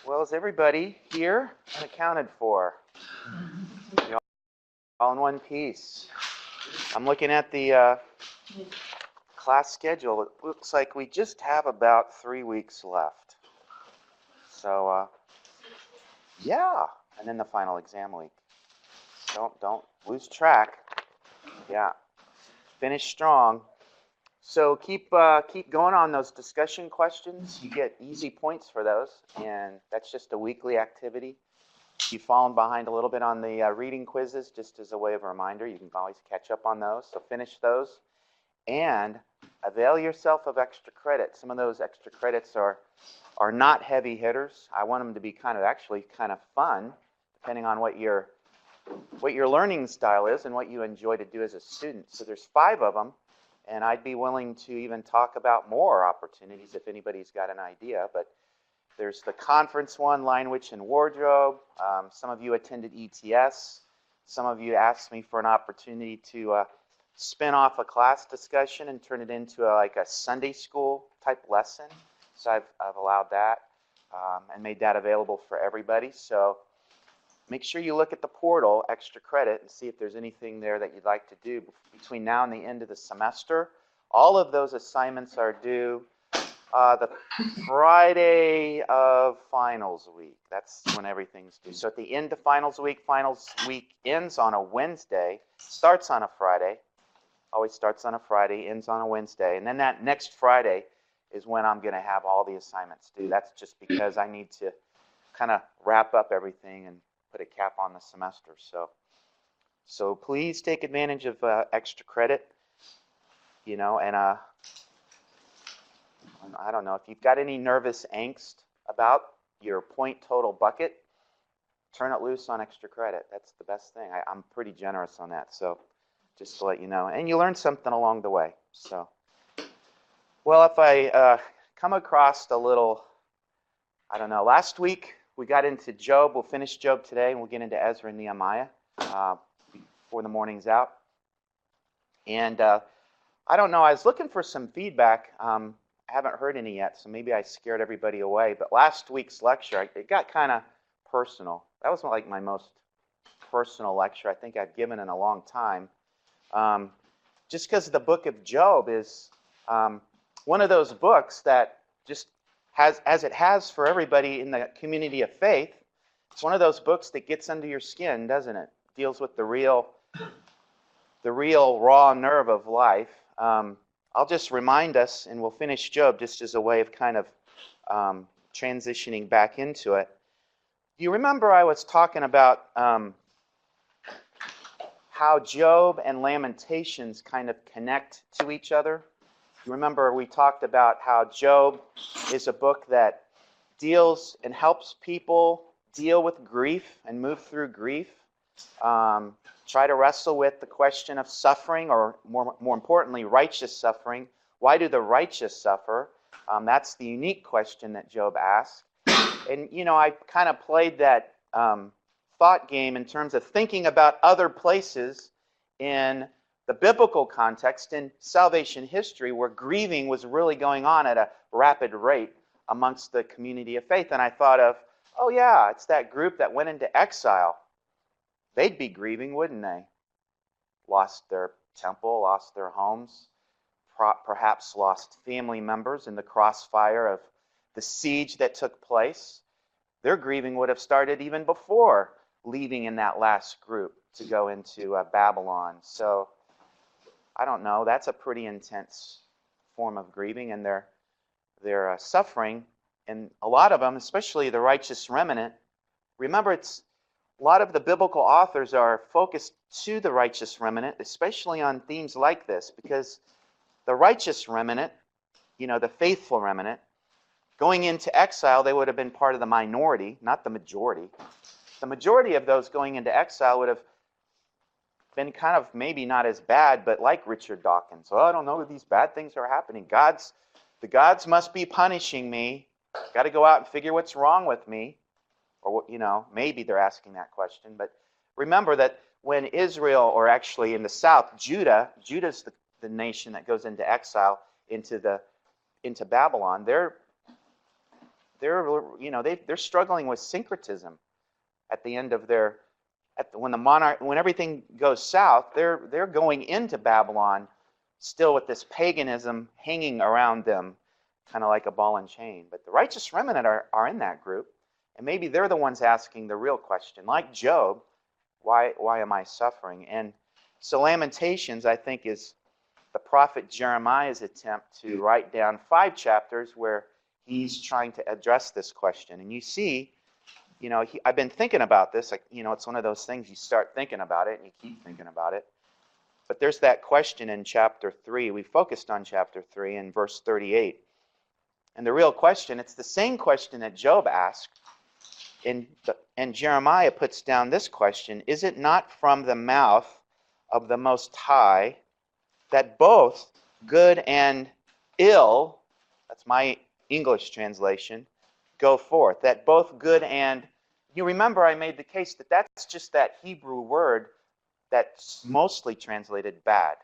Well, is everybody here and accounted for? You all in one piece. I'm looking at the class schedule. It looks like we just have about 3 weeks left. So, yeah, and then the final exam week. Don't lose track. Yeah, finish strong. So keep going on those discussion questions. You get easy points for those, and that's just a weekly activity. If you've fallen behind a little bit on the reading quizzes, just as a way of a reminder, you can always catch up on those. So finish those, and avail yourself of extra credit. Some of those extra credits are not heavy hitters. I want them to be kind of fun, depending on what your learning style is and what you enjoy to do as a student. So there's 5 of them. And I'd be willing to even talk about more opportunities if anybody's got an idea. But there's the conference one, language and wardrobe. Some of you attended ETS. Some of you asked me for an opportunity to spin off a class discussion and turn it into like a Sunday school type lesson. So I've allowed that and made that available for everybody. So make sure you look at the portal, extra credit, and see if there's anything there that you'd like to do between now and the end of the semester. All of those assignments are due the Friday of finals week. That's when everything's due. So at the end of finals week ends on a Wednesday, starts on a Friday, always starts on a Friday, ends on a Wednesday. And then that next Friday is when I'm going to have all the assignments due. That's just because I need to kind of wrap up everything and put a cap on the semester. So please take advantage of extra credit, and I don't know, if you've got any nervous angst about your point total bucket, turn it loose on extra credit. That's the best thing. I'm pretty generous on that, so just to let you know. And you learn something along the way. So, well, if I come across a little, I don't know, last week we got into Job. We'll finish Job today, and we'll get into Ezra and Nehemiah before the morning's out. And I don't know, I was looking for some feedback. I haven't heard any yet, so maybe I scared everybody away. But last week's lecture, it got kind of personal. That was like my most personal lecture I think I've given in a long time. Just because the book of Job is one of those books that just as it has for everybody in the community of faith, it's one of those books that gets under your skin, doesn't it? Deals with the real raw nerve of life. I'll just remind us, and we'll finish Job just as a way of kind of transitioning back into it. You remember I was talking about how Job and Lamentations kind of connect to each other? You remember we talked about how Job is a book that deals and helps people deal with grief and move through grief. Try to wrestle with the question of suffering, or more importantly, righteous suffering. Why do the righteous suffer? That's the unique question that Job asked. And, I kind of played that thought game in terms of thinking about other places in the biblical context in salvation history where grieving was really going on at a rapid rate amongst the community of faith. And I thought of, oh yeah, it's that group that went into exile. They'd be grieving, wouldn't they? Lost their temple, lost their homes, perhaps lost family members in the crossfire of the siege that took place. Their grieving would have started even before leaving in that last group to go into Babylon. So I don't know, that's a pretty intense form of grieving, and they're suffering. And a lot of them, especially the righteous remnant, remember a lot of the biblical authors are focused to the righteous remnant, especially on themes like this, because the righteous remnant, the faithful remnant, going into exile, they would have been part of the minority, not the majority. The majority of those going into exile would have been kind of maybe not as bad, but like Richard Dawkins. Oh, I don't know, these bad things are happening. The gods must be punishing me. Got to go out and figure what's wrong with me. Or, maybe they're asking that question. But remember that when Israel, or actually in the south, Judah's the nation that goes into exile into Babylon, they're struggling with syncretism at the end of their when everything goes south, they're going into Babylon still with this paganism hanging around them, kind of like a ball and chain. But the righteous remnant are in that group, and maybe they're the ones asking the real question, like Job, why am I suffering? And so Lamentations, I think, is the prophet Jeremiah's attempt to write down 5 chapters where he's trying to address this question. And you see, I've been thinking about this. It's one of those things you start thinking about it and you keep thinking about it. But there's that question in chapter 3. We focused on chapter 3 in verse 38. And the real question, it's the same question that Job asked. And Jeremiah puts down this question, is it not from the mouth of the Most High that both good and ill, that's my English translation, go forth? That both good and, you remember I made the case that that's just that Hebrew word that's mostly translated bad.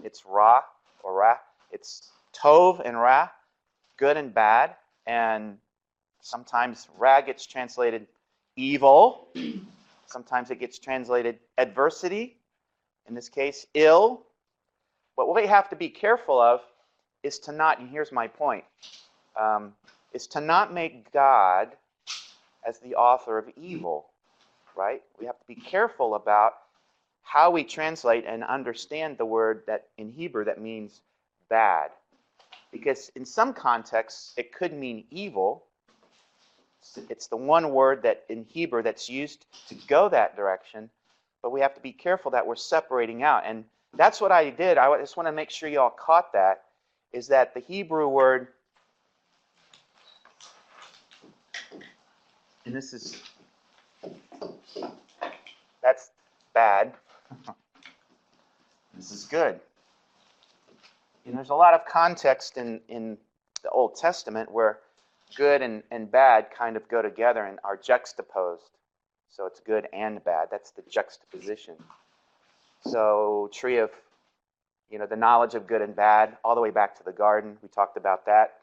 It's ra or ra. It's tov and ra, good and bad. And sometimes ra gets translated evil. Sometimes it gets translated adversity. In this case, ill. But what we have to be careful of is to not, and here's my point, is to not make God as the author of evil, right? We have to be careful about how we translate and understand the word that in Hebrew that means bad. Because in some contexts, it could mean evil. It's the one word that in Hebrew that's used to go that direction, but we have to be careful that we're separating out. And that's what I did. I just want to make sure you all caught that, is that the Hebrew word, and that's bad. This is good. And there's a lot of context in the Old Testament where good and bad kind of go together and are juxtaposed. So it's good and bad. That's the juxtaposition. So tree of, the knowledge of good and bad, all the way back to the garden. We talked about that.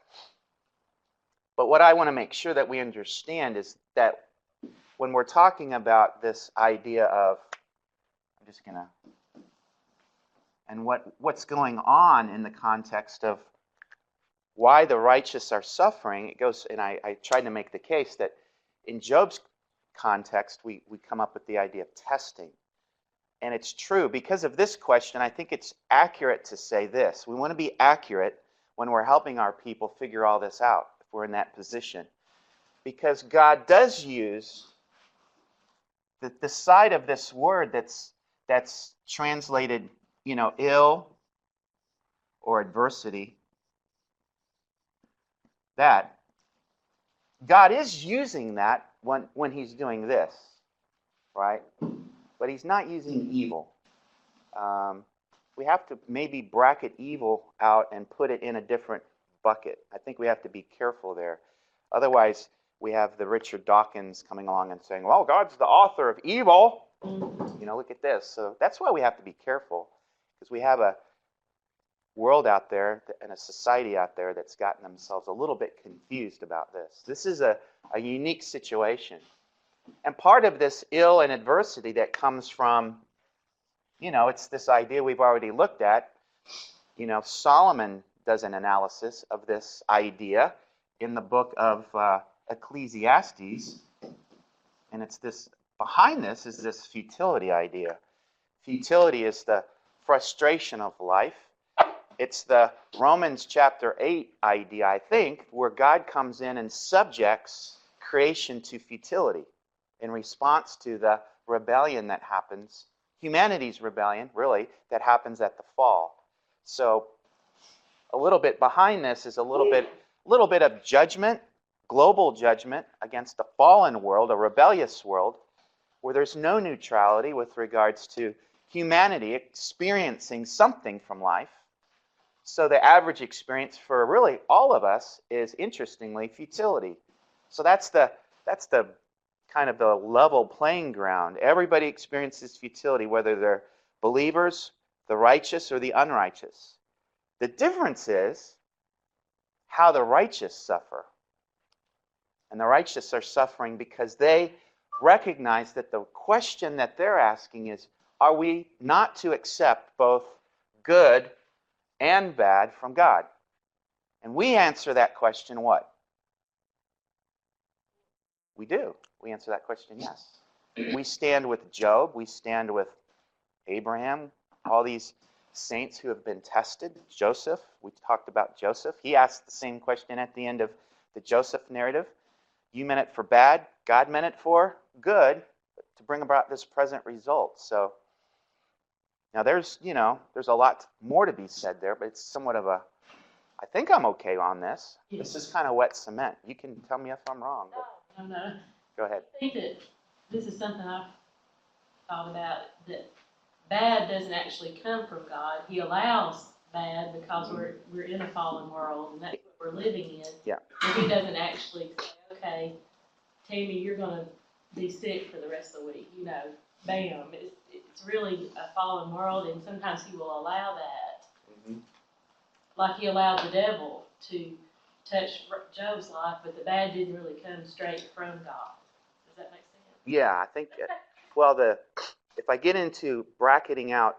But what I want to make sure that we understand is that when we're talking about this idea of, I'm just going to, and what's going on in the context of why the righteous are suffering, it goes, and I tried to make the case that in Job's context, we come up with the idea of testing. And it's true. Because of this question, I think it's accurate to say this. We want to be accurate when we're helping our people figure all this out, if we're in that position. Because God does use the side of this word that's translated, ill or adversity, that God is using that when he's doing this, right? But he's not using evil. We have to maybe bracket evil out and put it in a different bucket. I think we have to be careful there. Otherwise, we have the Richard Dawkins coming along and saying, well, God's the author of evil. Look at this. So that's why we have to be careful, because we have a world out there and a society out there that's gotten themselves a little bit confused about this. This is a unique situation. And part of this ill and adversity that comes from, it's this idea we've already looked at. Solomon does an analysis of this idea in the book of Ecclesiastes. And it's this, behind this is this futility idea. Futility is the frustration of life. It's the Romans chapter 8 idea, I think, where God comes in and subjects creation to futility in response to the rebellion that happens, humanity's rebellion, really, that happens at the fall. So a little bit behind this is a little bit of judgment, global judgment against a fallen world, a rebellious world, where there's no neutrality with regards to humanity experiencing something from life. So the average experience for really all of us is, interestingly, futility. So that's the kind of the level playing ground. Everybody experiences futility, whether they're believers, the righteous, or the unrighteous. The difference is how the righteous suffer. And the righteous are suffering because they recognize that the question that they're asking is, are we not to accept both good and bad from God? And we answer that question what? We do. We answer that question yes. We stand with Job. We stand with Abraham. All these saints who have been tested. Joseph. We talked about Joseph. He asked the same question at the end of the Joseph narrative. You meant it for bad. God meant it for good, to bring about this present result. So now there's a lot more to be said there, but it's somewhat of a, I think I'm okay on this. Yes. This is kind of wet cement. You can tell me if I'm wrong. But No. go ahead. I think that this is something I've thought about, that bad doesn't actually come from God. He allows bad because we're in a fallen world, and that's what we're living in. Yeah. And he doesn't actually say, okay, Tammy, you're going to be sick for the rest of the week. Bam. It's really a fallen world, and sometimes he will allow that. Mm-hmm. Like he allowed the devil to touch Job's life, but the bad didn't really come straight from God. Does that make sense? Yeah, I think, well, if I get into bracketing out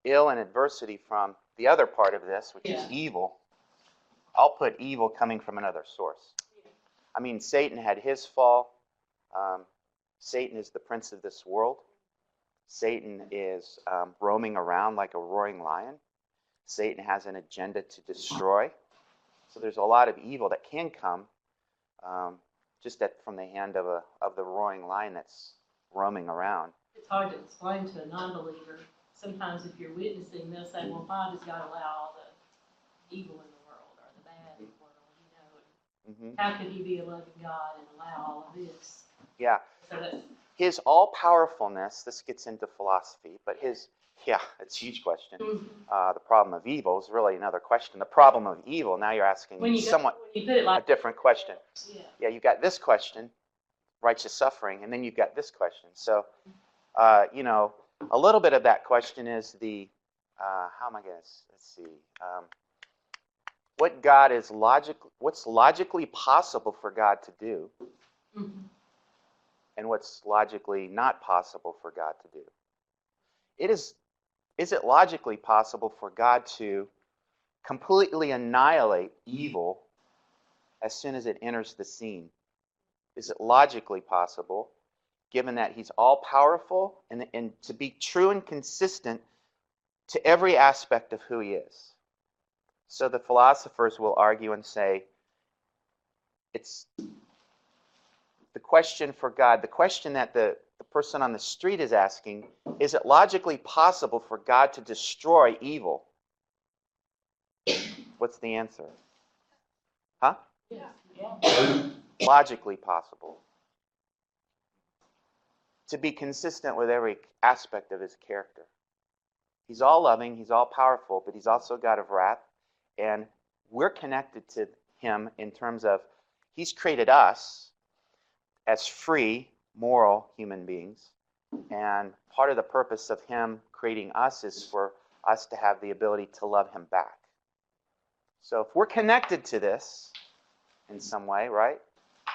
ill and adversity from the other part of this, which is evil, I'll put evil coming from another source. Yeah. I mean, Satan had his fall. Satan is the prince of this world. Satan is roaming around like a roaring lion. Satan has an agenda to destroy. So there's a lot of evil that can come just from the hand of the roaring lion that's roaming around. It's hard to explain to a non-believer. Sometimes if you're witnessing, they'll say, well, why does God allow all the evil in the world or the bad in the world? How could he be a loving God and allow all of this? Yeah. So that's, his all-powerfulness, this gets into philosophy, but it's a huge question. The problem of evil is really another question. The problem of evil, now you're asking somewhat a different question. Yeah, you've got this question, righteous suffering, and then you've got this question. So, a little bit of that question is how am I going to, let's see, what's logically possible for God to do, and what's logically not possible for God to do. Is it logically possible for God to completely annihilate evil as soon as it enters the scene? Is it logically possible, given that he's all-powerful and to be true and consistent to every aspect of who he is? So the philosophers will argue and say, it's the question for God, the question that the person on the street is asking, is it logically possible for God to destroy evil? What's the answer? Huh? yeah. Logically possible. To be consistent with every aspect of his character. He's all loving, he's all powerful, but he's also God of wrath, and we're connected to him in terms of he's created us as free, moral human beings, and part of the purpose of him creating us is for us to have the ability to love him back. So if we're connected to this in some way, right?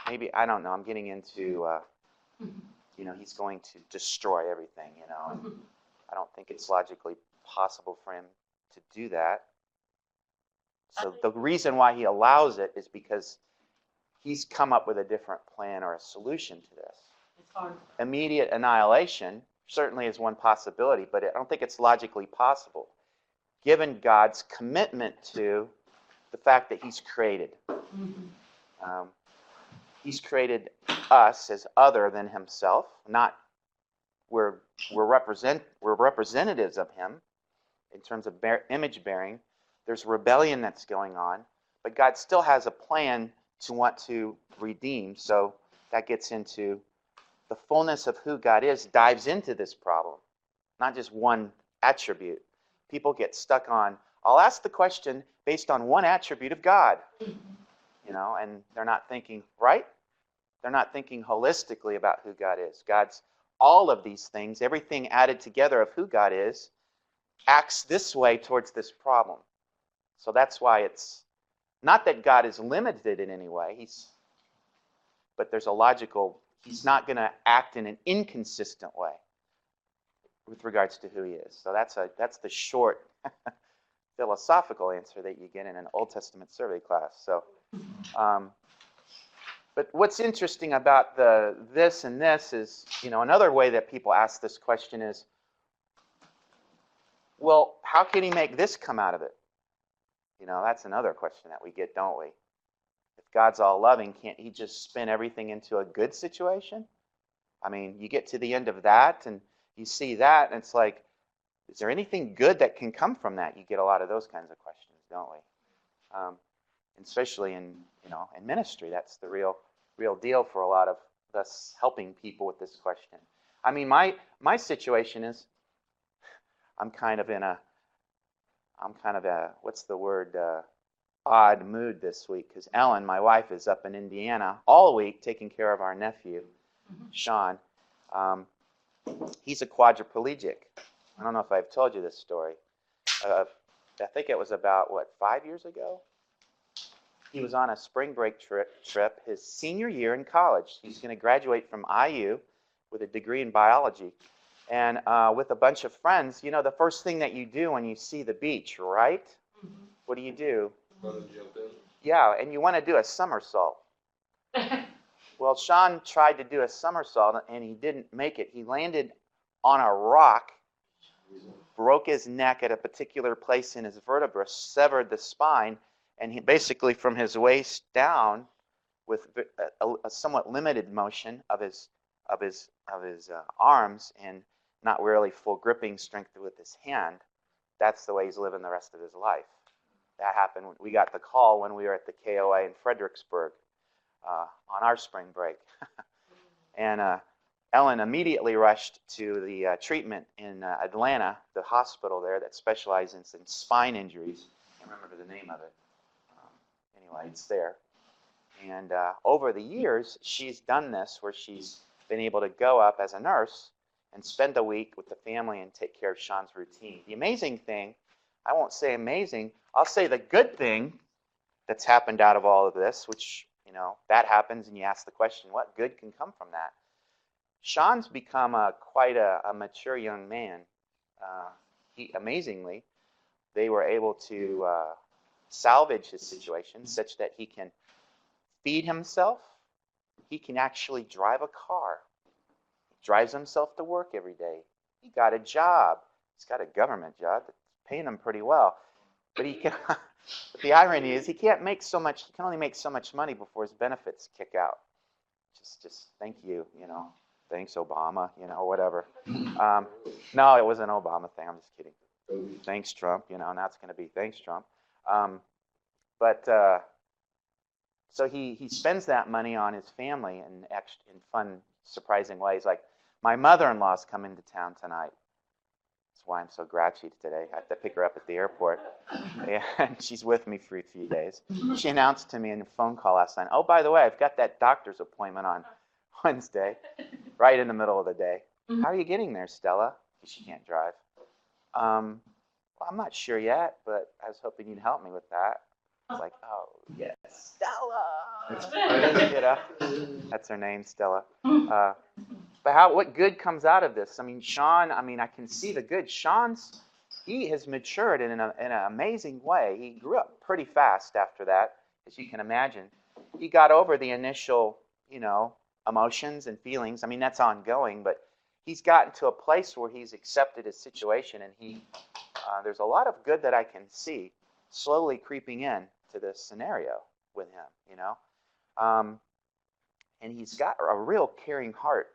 Maybe, I don't know, I'm getting into, he's going to destroy everything, and I don't think it's logically possible for him to do that. So the reason why he allows it is because he's come up with a different plan or a solution to this. It's hard. Immediate annihilation certainly is one possibility, but I don't think it's logically possible, given God's commitment to the fact that he's created. He's created us as other than himself. Not we're representatives of him in terms of image bearing. There's rebellion that's going on, but God still has a plan to want to redeem. So that gets into the fullness of who God is, dives into this problem, not just one attribute. People get stuck on, I'll ask the question based on one attribute of God, and they're not thinking, right? They're not thinking holistically about who God is. God's all of these things, everything added together of who God is, acts this way towards this problem. So that's why it's not that God is limited in any way. but there's a logical, he's not going to act in an inconsistent way with regards to who he is. So that's the short philosophical answer that you get in an Old Testament survey class. So, but what's interesting about this and this is, another way that people ask this question is, well, how can he make this come out of it? That's another question that we get, don't we? If God's all loving, can't he just spin everything into a good situation? I mean, you get to the end of that and you see that, and it's like, is there anything good that can come from that? You get a lot of those kinds of questions, don't we? Especially in ministry, that's the real deal for a lot of us helping people with this question. I mean, my situation is, I'm kind of a what's the word, odd mood this week, because Ellen, my wife, is up in Indiana all week taking care of our nephew, Sean. He's a quadriplegic. I don't know if I've told you this story. I think it was about, 5 years ago? He was on a spring break trip his senior year in college. He's going to graduate from IU with a degree in biology. And with a bunch of friends, the first thing that you do when you see the beach, right? Mm-hmm. What do? Run and jump in. Yeah, and you want to do a somersault. Well, Sean tried to do a somersault, and he didn't make it. He landed on a rock, broke his neck at a particular place in his vertebra, severed the spine, and he basically from his waist down, with a somewhat limited motion of his arms and not really full gripping strength with his hand, that's the way he's living the rest of his life. That happened. We got the call when we were at the KOA in Fredericksburg on our spring break. And Ellen immediately rushed to the treatment in Atlanta, the hospital there that specializes in spine injuries. I can't remember the name of it. Anyway, it's there. And over the years, she's done this where she's been able to go up as a nurse and spend a week with the family and take care of Sean's routine. The amazing thing, I won't say amazing, I'll say the good thing that's happened out of all of this, which, that happens and you ask the question, what good can come from that? Sean's become quite a mature young man. Amazingly, they were able to salvage his situation such that he can feed himself. He can actually drive a car. He drives himself to work every day. He got a job. He's got a government job that's paying him pretty well. But he can. But the irony is he can't make so much. He can only make so much money before his benefits kick out. Just thank you, Thanks, Obama, whatever. No, it was an Obama thing. I'm just kidding. Thanks, Trump. Now it's going to be thanks, Trump. So he spends that money on his family in fun, surprising ways. Like, my mother-in-law's coming to town tonight. That's why I'm so grouchy today. I have to pick her up at the airport. And she's with me for a few days. She announced to me in a phone call last night, oh, by the way, I've got that doctor's appointment on Wednesday, right in the middle of the day. How are you getting there, Stella? Because she can't drive. Well, I'm not sure yet, but I was hoping you'd help me with that. It's like, oh, yes, Stella. That's her name, Stella. But what good comes out of this? I mean, Sean, I can see the good. He has matured in an amazing way. He grew up pretty fast after that, as you can imagine. He got over the initial, emotions and feelings. That's ongoing, but he's gotten to a place where he's accepted his situation, and there's a lot of good that I can see slowly creeping in to this scenario with him, and he's got a real caring heart,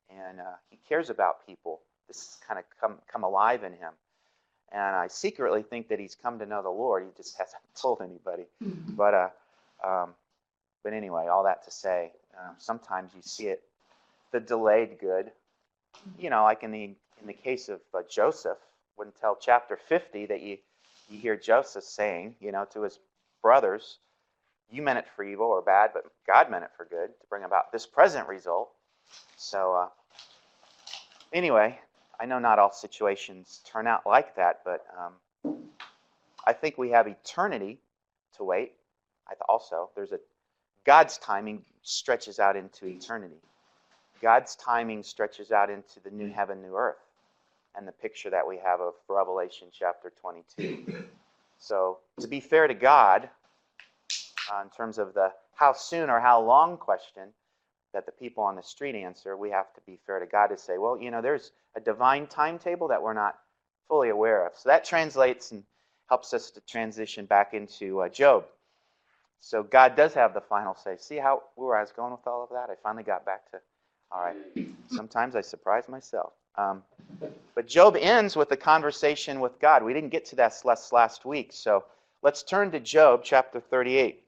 and he cares about people. This has kind of come alive in him, and I secretly think that he's come to know the Lord. He just hasn't told anybody. But anyway, all that to say, sometimes you see it, the delayed good, like in the case of Joseph, until chapter 50 that you hear Joseph saying, to his brothers, you meant it for evil or bad, but God meant it for good to bring about this present result. So anyway, I know not all situations turn out like that, but I think we have eternity to wait. Also, there's God's timing stretches out into eternity. God's timing stretches out into the new heaven, new earth, and the picture that we have of Revelation chapter 22. So to be fair to God, in terms of the how soon or how long question that the people on the street answer, we have to be fair to God to say, well, there's a divine timetable that we're not fully aware of. So that translates and helps us to transition back into Job. So God does have the final say. See where I was going with all of that? I finally got back to, all right. Sometimes I surprise myself. But Job ends with a conversation with God. We didn't get to that last week. So let's turn to Job chapter 38.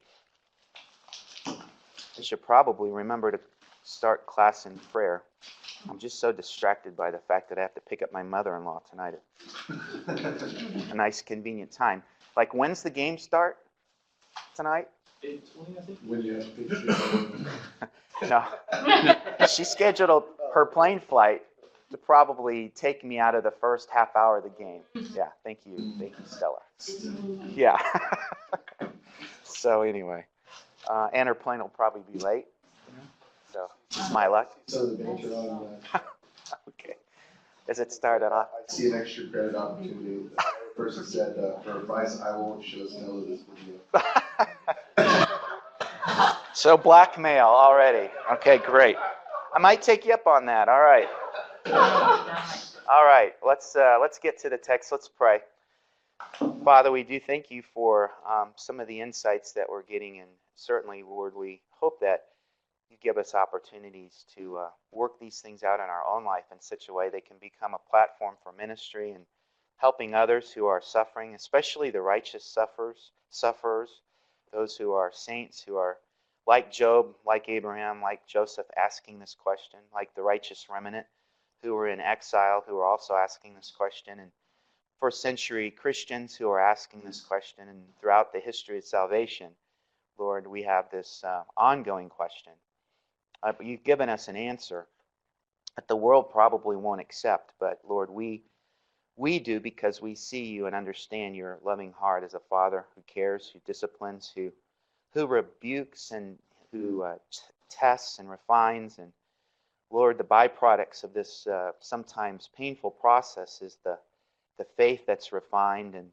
I should probably remember to start class in prayer. I'm just so distracted by the fact that I have to pick up my mother-in-law tonight at a nice, convenient time. Like, when's the game start tonight? 8:20, I think. When you have to pick your No. She scheduled her plane flight to probably take me out of the first half hour of the game. Yeah, thank you. Thank you, Stella. Yeah. So anyway. And her plane will probably be late. So, it's my luck. So the banks are on. Okay. Does it start at off? I see an extra credit opportunity. The person said, for a price I won't show Stella this video. So blackmail already. Okay, great. I might take you up on that. All right. All right. Let's get to the text. Let's pray. Father, we do thank you for some of the insights that we're getting, and certainly, Lord, we hope that you give us opportunities to work these things out in our own life in such a way they can become a platform for ministry and helping others who are suffering, especially the righteous sufferers, those who are saints, who are like Job, like Abraham, like Joseph, asking this question, like the righteous remnant who were in exile, who are also asking this question, and first century Christians who are asking this question, and throughout the history of salvation, Lord, we have this ongoing question. You've given us an answer that the world probably won't accept, but Lord, we do, because we see you and understand your loving heart as a father who cares, who disciplines, who rebukes, and who tests and refines. And Lord, the byproducts of this sometimes painful process is the faith that's refined, and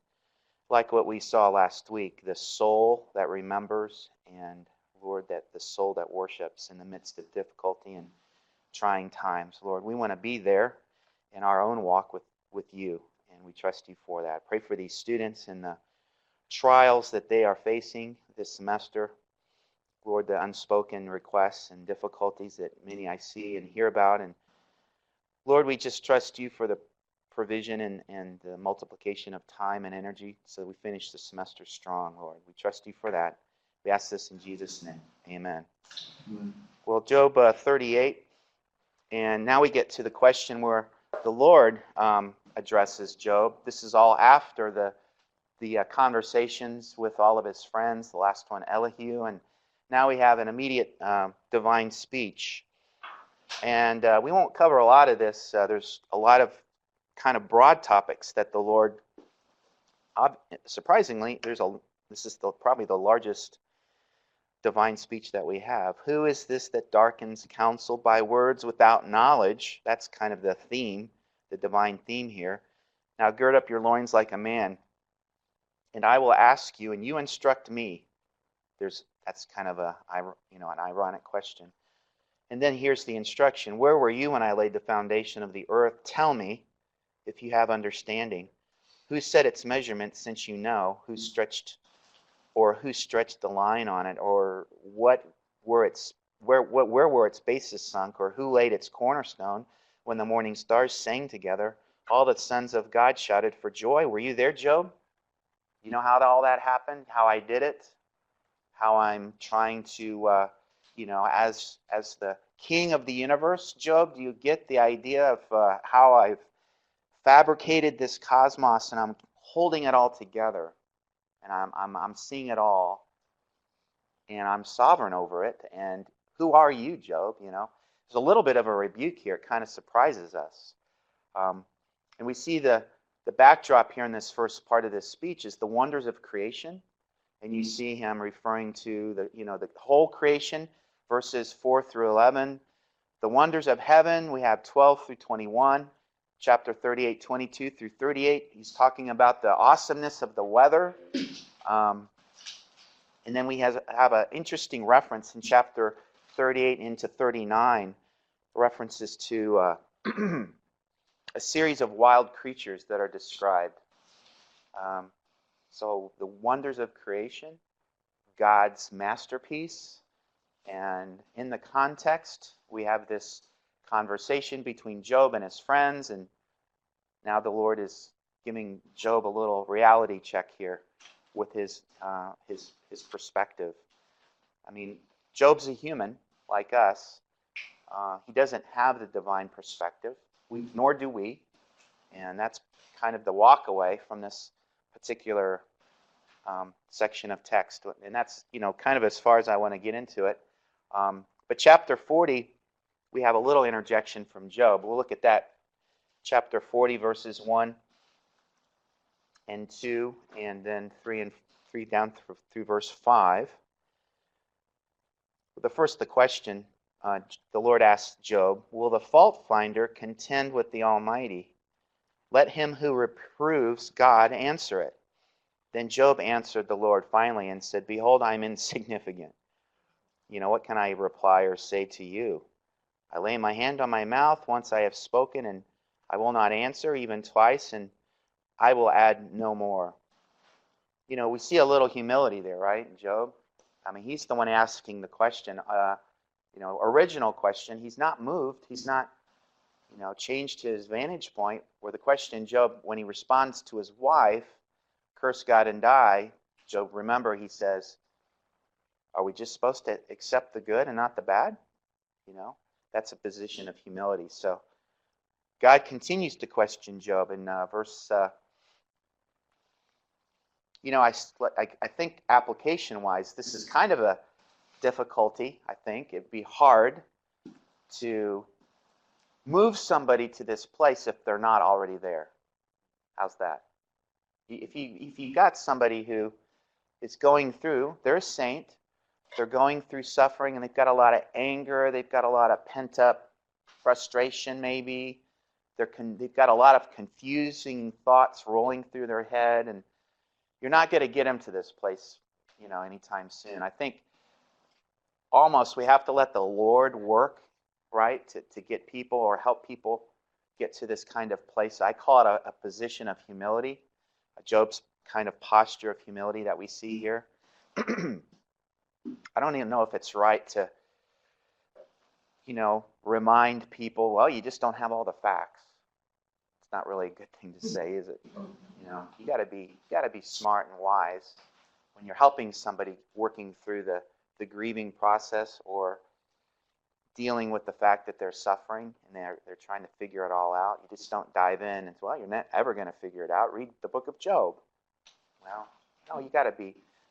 like what we saw last week, the soul that remembers, and Lord, that the soul that worships in the midst of difficulty and trying times. Lord, we want to be there in our own walk with you, and we trust you for that. Pray for these students and the trials that they are facing this semester. Lord, the unspoken requests and difficulties that many I see and hear about. And Lord, we just trust you for the provision and the multiplication of time and energy so that we finish the semester strong, Lord. We trust you for that. We ask this in Jesus' name. Amen. Well, Job 38, and now we get to the question where the Lord addresses Job. This is all after the conversations with all of his friends, the last one, Elihu, and now we have an immediate divine speech. And we won't cover a lot of this. There's a lot of kind of broad topics that the Lord, surprisingly, this is probably the largest divine speech that we have. Who is this that darkens counsel by words without knowledge? That's kind of the theme, the divine theme here. Now gird up your loins like a man, and I will ask you, and you instruct me. That's kind of an ironic question. And then here's the instruction. Where were you when I laid the foundation of the earth? Tell me, if you have understanding. Who set its measurements, since you know? Who stretched the line on it? Or where were its bases sunk? Or who laid its cornerstone? When the morning stars sang together, all the sons of God shouted for joy. Were you there, Job? You know how all that happened? How I did it? How I'm trying to, as the king of the universe, Job, do you get the idea of how I've fabricated this cosmos and I'm holding it all together, and I'm seeing it all, and I'm sovereign over it? And who are you, Job? There's a little bit of a rebuke here. It kind of surprises us, and we see the backdrop here in this first part of this speech is the wonders of creation. And you see him referring to the whole creation, verses 4 through 11. The wonders of heaven, we have 12 through 21. Chapter 38, 22 through 38. He's talking about the awesomeness of the weather. And then we have an interesting reference in chapter 38 into 39, references to a series of wild creatures that are described. So the wonders of creation, God's masterpiece, and in the context, we have this conversation between Job and his friends, and now the Lord is giving Job a little reality check here with his perspective. I mean, Job's a human like us. He doesn't have the divine perspective, nor do we, and that's kind of the walk away from this particular section of text, and that's kind of as far as I want to get into it. But chapter 40, we have a little interjection from Job. We'll look at that. Chapter 40, verses 1 and 2, and then 3 down through verse 5. The question, the Lord asked Job, "Will the fault finder contend with the Almighty? Let him who reproves God answer it." Then Job answered the Lord finally and said, "Behold, I am insignificant. What can I reply or say to you? I lay my hand on my mouth. Once I have spoken, and I will not answer, even twice, and I will add no more." We see a little humility there, right, Job? I mean, he's the one asking the question, original question. He's not moved. He's not, changed his vantage point. Where the question, Job, when he responds to his wife, curse God and die, Job, remember, he says, are we just supposed to accept the good and not the bad? That's a position of humility. So God continues to question Job in verse, I think application-wise, this is kind of a difficulty, I think. It'd be hard to move somebody to this place if they're not already there. How's that? If you got somebody who is going through, they're a saint, they're going through suffering, and they've got a lot of anger, they've got a lot of pent-up frustration maybe, they've got a lot of confusing thoughts rolling through their head, and you're not going to get them to this place, anytime soon. I think almost we have to let the Lord work, right, to get people or help people get to this kind of place. I call it a position of humility, Job's kind of posture of humility that we see here. I don't even know if it's right to, remind people, well, you just don't have all the facts. It's not really a good thing to say, is it? You got to be smart and wise when you're helping somebody working through the grieving process or dealing with the fact that they're suffering and they're trying to figure it all out. You just don't dive in and say, well, you're not ever going to figure it out. Read the book of Job. Well, no,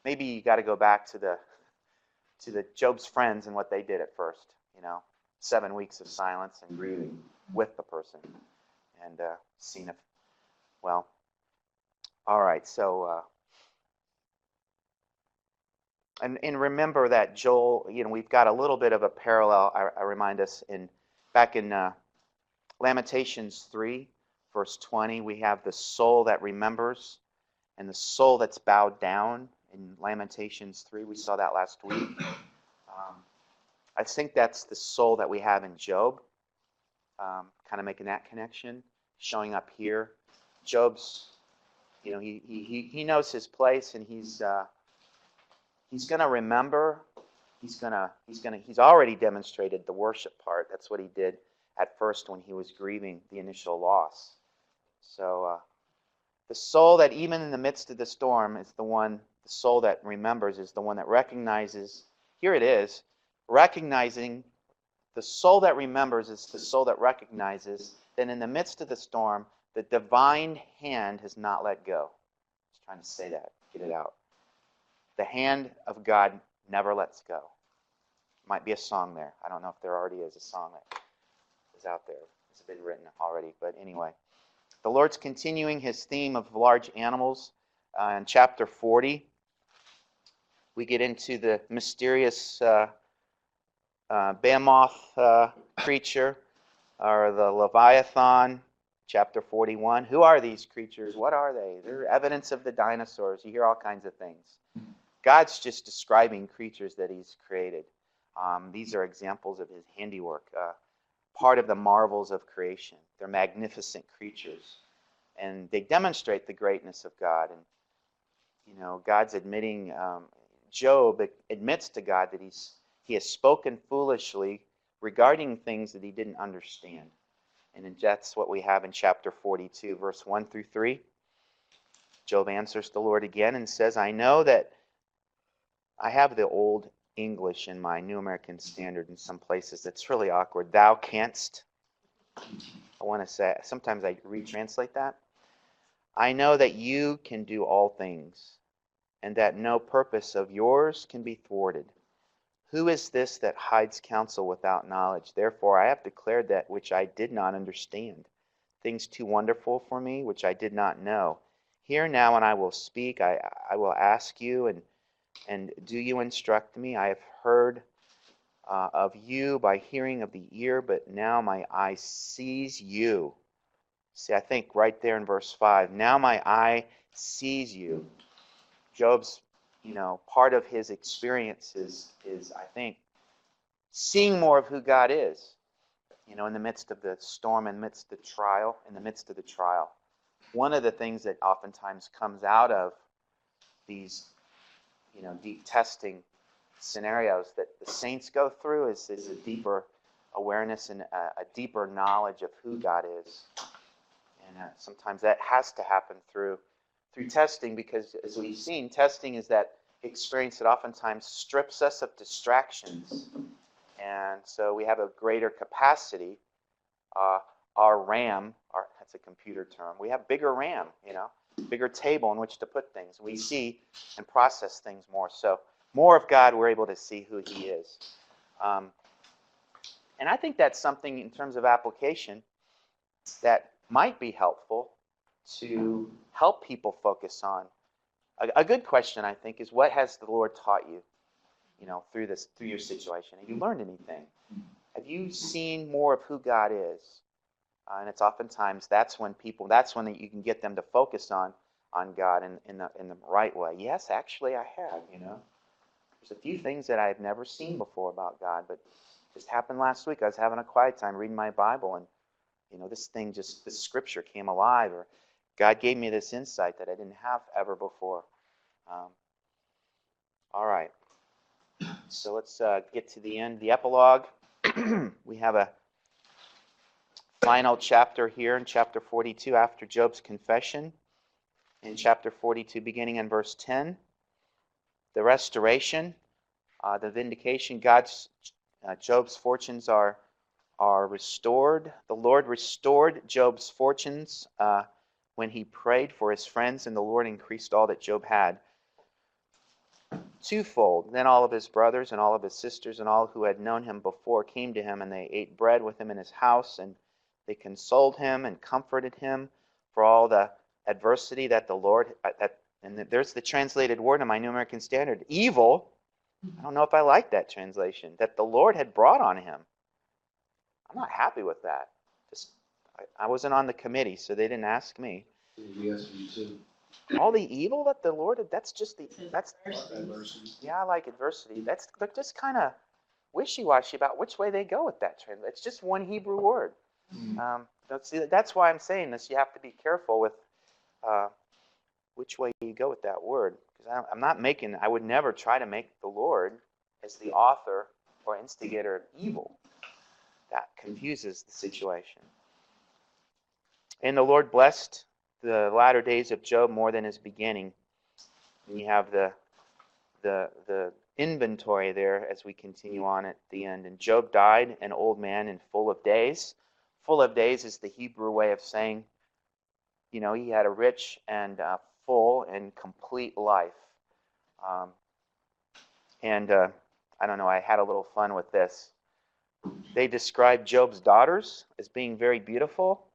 maybe you got to go back to the Job's friends and what they did at first. 7 weeks of silence and grieving with the person, and seeing if, well, all right. So, and remember that Joel. We've got a little bit of a parallel. I remind us back in Lamentations 3, verse 20, we have the soul that remembers and the soul that's bowed down. In Lamentations 3, we saw that last week. I think that's the soul that we have in Job, kind of making that connection, showing up here. Job's, he knows his place, and he's going to remember. He's already demonstrated the worship part. That's what he did at first when he was grieving the initial loss. So the soul that even in the midst of the storm is the soul that remembers is the one that recognizes, here it is, recognizing the soul that remembers is the soul that recognizes that in the midst of the storm, the divine hand has not let go. I was trying to say that, get it out. The hand of God never lets go. Might be a song there. I don't know if there already is a song that is out there. It's been written already, but anyway. The Lord's continuing his theme of large animals. In chapter 40, we get into the mysterious Behemoth creature, or the Leviathan, chapter 41. Who are these creatures? What are they? They're evidence of the dinosaurs. You hear all kinds of things. God's just describing creatures that he's created. These are examples of his handiwork, part of the marvels of creation. They're magnificent creatures, and they demonstrate the greatness of God. And God's admitting, Job admits to God that he has spoken foolishly regarding things that he didn't understand. And that's what we have in chapter 42, verse 1 through 3. Job answers the Lord again and says, I know that I have the old English in my New American Standard in some places that's really awkward. Thou canst. I want to say, sometimes I retranslate that. I know that you can do all things, and that no purpose of yours can be thwarted. Who is this that hides counsel without knowledge? Therefore I have declared that which I did not understand, things too wonderful for me, which I did not know. Hear now, and I will speak. I will ask you, and do you instruct me? I have heard of you by hearing of the ear, but now my eye sees you. See, I think right there in verse 5, now my eye sees you. Job's, part of his experience is I think, seeing more of who God is, in the midst of the storm, in the midst of the trial. One of the things that oftentimes comes out of these, deep testing scenarios that the saints go through is a deeper awareness and a deeper knowledge of who God is. And sometimes that has to happen through testing, because as we've seen, testing is that experience that oftentimes strips us of distractions. And so we have a greater capacity. Our RAM, that's a computer term, we have bigger RAM, bigger table in which to put things. We see and process things more. So more of God, we're able to see who he is. And I think that's something in terms of application that might be helpful to help people focus on. A good question, I think, is what has the Lord taught you, through your situation? Have you learned anything? Have you seen more of who God is? And it's oftentimes that's when you can get them to focus on God in the right way. Yes, actually, I have. There's a few things that I've never seen before about God, but it just happened last week. I was having a quiet time reading my Bible, and this scripture came alive, or God gave me this insight that I didn't have ever before. All right. So let's get to the end, the epilogue. We have a final chapter here in chapter 42 after Job's confession. In chapter 42, beginning in verse 10, the restoration, the vindication. Job's fortunes are restored. The Lord restored Job's fortunes when he prayed for his friends, and the Lord increased all that Job had twofold. Then all of his brothers and all of his sisters and all who had known him before came to him, and they ate bread with him in his house, and they consoled him and comforted him for all the adversity that the Lord, and there's the translated word in my New American Standard, evil. I don't know if I like that translation, that the Lord had brought on him. I'm not happy with that. I wasn't on the committee, so they didn't ask me. Yes, me too. All the evil that the Lord, that's Adversity. yeah, I like adversity. They're just kind of wishy-washy about which way they go with that translation. It's just one Hebrew word. That's why I'm saying this. You have to be careful with which way you go with that word. Because I would never try to make the Lord as the author or instigator of evil. That confuses the situation. And the Lord blessed the latter days of Job more than his beginning. And you have the inventory there as we continue on at the end. And Job died an old man and full of days. Full of days is the Hebrew way of saying, he had a rich and full and complete life. I don't know, I had a little fun with this. They describe Job's daughters as being very beautiful,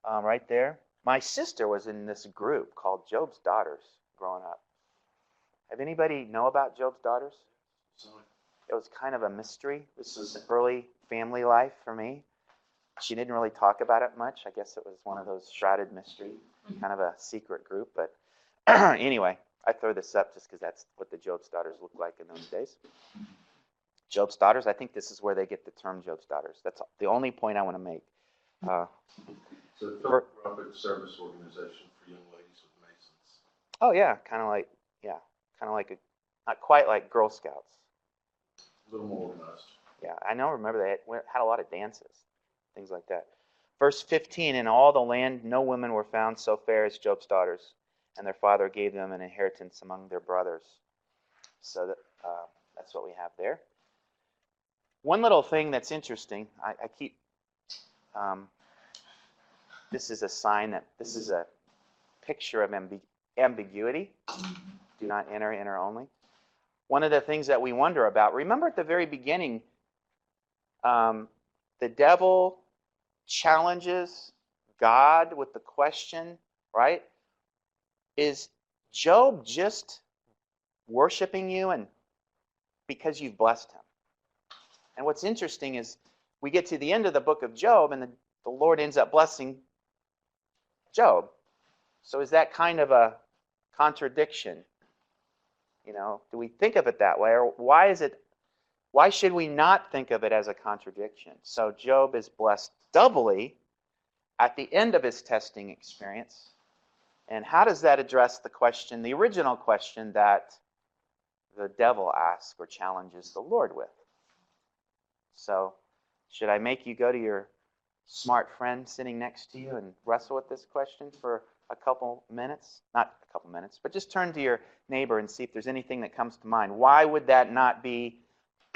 right there. My sister was in this group called Job's Daughters growing up. Have anybody know about Job's daughters? It was kind of a mystery. This was early family life for me. She didn't really talk about it much. I guess it was one of those shrouded mystery, kind of a secret group. But anyway, I throw this up just because that's what the Job's Daughters looked like in those days. Job's Daughters, I think this is where they get the term Job's Daughters. That's the only point I want to make. So a philanthropic service organization for young ladies with Masons. Oh yeah, kind of like not quite like Girl Scouts. A little more organized. Yeah, I know. Remember they had a lot of dances, things like that. Verse 15, in all the land no women were found so fair as Job's daughters, and their father gave them an inheritance among their brothers. So that's what we have there. One little thing that's interesting, I keep, this is a sign that this is a picture of ambiguity. Do not enter, enter only. One of the things that we wonder about, remember at the very beginning, the devil challenges God with the question, right? Is Job just worshiping you and because you've blessed him? And what's interesting is we get to the end of the book of Job and the Lord ends up blessing Job. So is that kind of a contradiction? Do we think of it that way? Or why should we not think of it as a contradiction? So Job is blessed doubly at the end of his testing experience. And how does that address the question, the original question that the devil asks or challenges the Lord with? So should I make you go to your smart friend sitting next to you and wrestle with this question for a couple minutes? Not a couple minutes, but just turn to your neighbor and see if there's anything that comes to mind. Why would that not be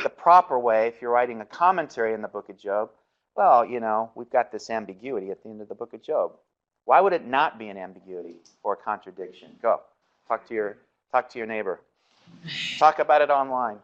the proper way if you're writing a commentary in the book of Job? Well, we've got this ambiguity at the end of the book of Job. Why would it not be an ambiguity or a contradiction? Go. Talk to your neighbor. Talk about it online.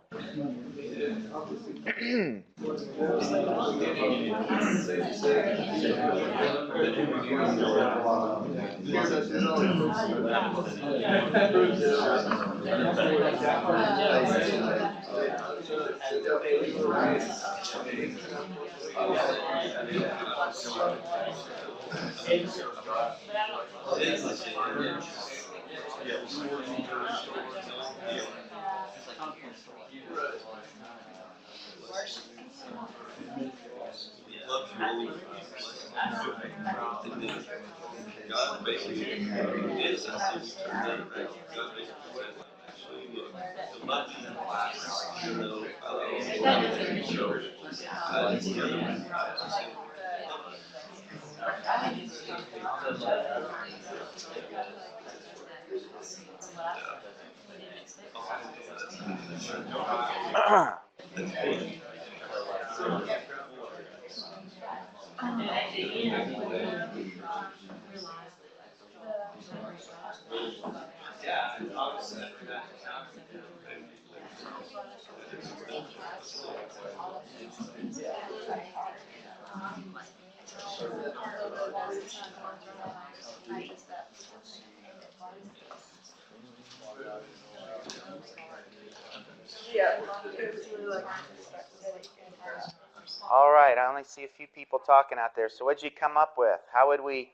All right, I only see a few people talking out there. So what did you come up with? How would we,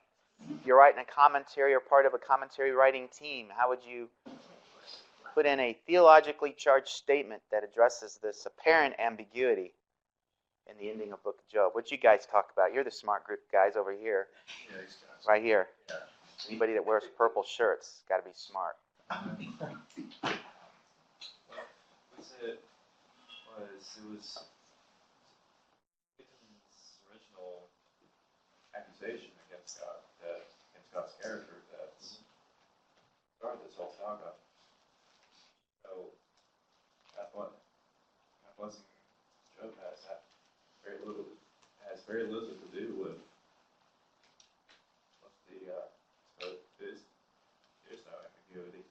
if you're writing a commentary or part of a commentary writing team, how would you put in a theologically charged statement that addresses this apparent ambiguity in the ending of Book of Job? What you guys talk about? You're the smart group guys over here. Yeah, these guys. Right here. Yeah. Anybody that wears purple shirts got to be smart. It was Satan's original accusation against God, against God's character, that started this whole saga. So that blessing Job has very little to do with the so there's no ambiguity.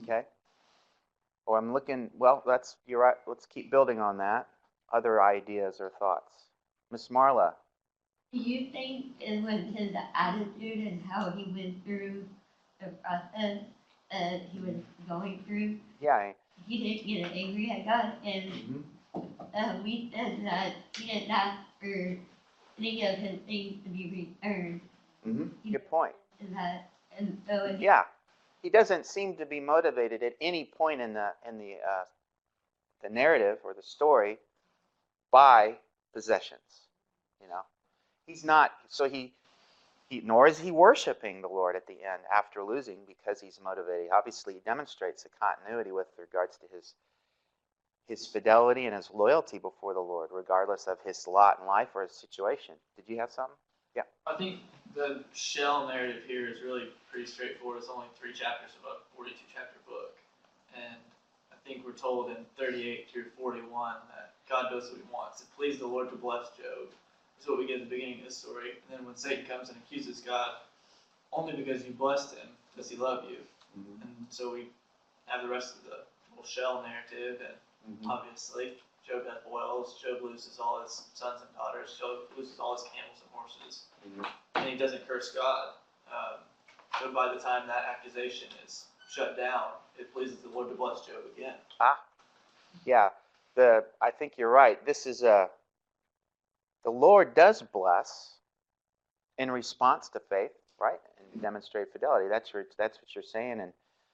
Okay. Well, I'm looking. Well, you're right. Let's keep building on that. Other ideas or thoughts, Miss Marla. Do you think it was his attitude and how he went through the process that he was going through? Yeah. he didn't get angry at God, and we said that he didn't ask for any of his things to be returned. Good point. And that, and so Yeah, he doesn't seem to be motivated at any point in the narrative or the story by possessions. You know, he's not. So he nor is he worshiping the Lord at the end after losing because he's motivated. Obviously, he demonstrates a continuity with regards to his fidelity and his loyalty before the Lord, regardless of his lot in life or his situation. Did you have something? Yeah. I think the shell narrative here is really pretty straightforward. It's only 3 chapters of a 42-chapter book. And I think we're told in 38 through 41 that God does what he wants. It pleased the Lord to bless Job. That's what we get at the beginning of this story. And then when Satan comes and accuses God, only because you blessed him does he love you. And so we have the rest of the little shell narrative, and obviously Job has boils, Job loses all his sons and daughters, Job loses all his camels and horses, and he doesn't curse God. So by the time that accusation is shut down, it pleases the Lord to bless Job again. Yeah. I think you're right. This is the Lord does bless in response to faith, right? And demonstrate fidelity. That's what you're saying. And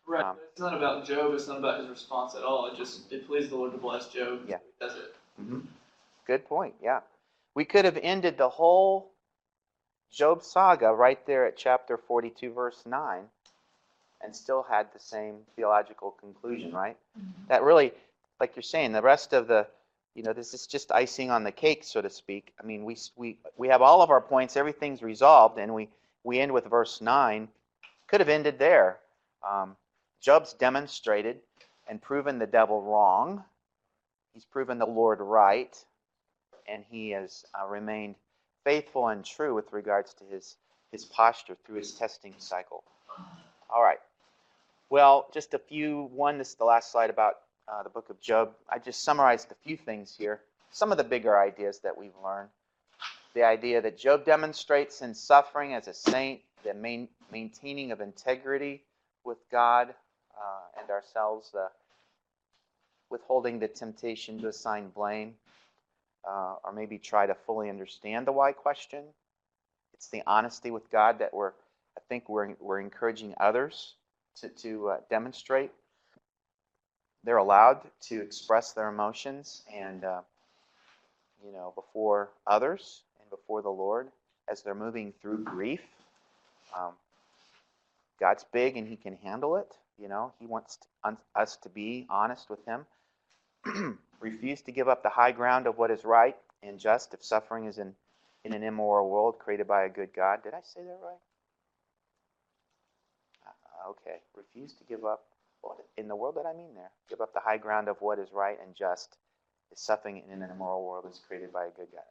right. It's not about Job. It's not about his response at all. It pleased the Lord to bless Job. Yeah. So he does it. Good point. Yeah. We could have ended the whole Job saga right there at chapter 42, verse 9, and still had the same theological conclusion, right? That really, like you're saying, the rest of the, this is just icing on the cake, so to speak. I mean, we have all of our points, everything's resolved, and we end with verse 9. Could have ended there. Job's demonstrated and proven the devil wrong. He's proven the Lord right, and he has remained faithful and true with regards to his posture through his testing cycle. All right. Well, just this is the last slide about the book of Job. I just summarized a few things here. Some of the bigger ideas that we've learned. The idea that Job demonstrates in suffering as a saint, the maintaining of integrity with God and ourselves, withholding the temptation to assign blame, or maybe try to fully understand the why question. It's the honesty with God that we're encouraging others to demonstrate. They're allowed to express their emotions and before others and before the Lord as they're moving through grief. God's big and he can handle it. He wants us to be honest with him. Refuse to give up the high ground of what is right and just if suffering is in an immoral world created by a good God. Did I say that right? Okay. Refuse to give up. What in the world did I mean there? Give up the high ground of what is right and just if suffering in an immoral world is created by a good God.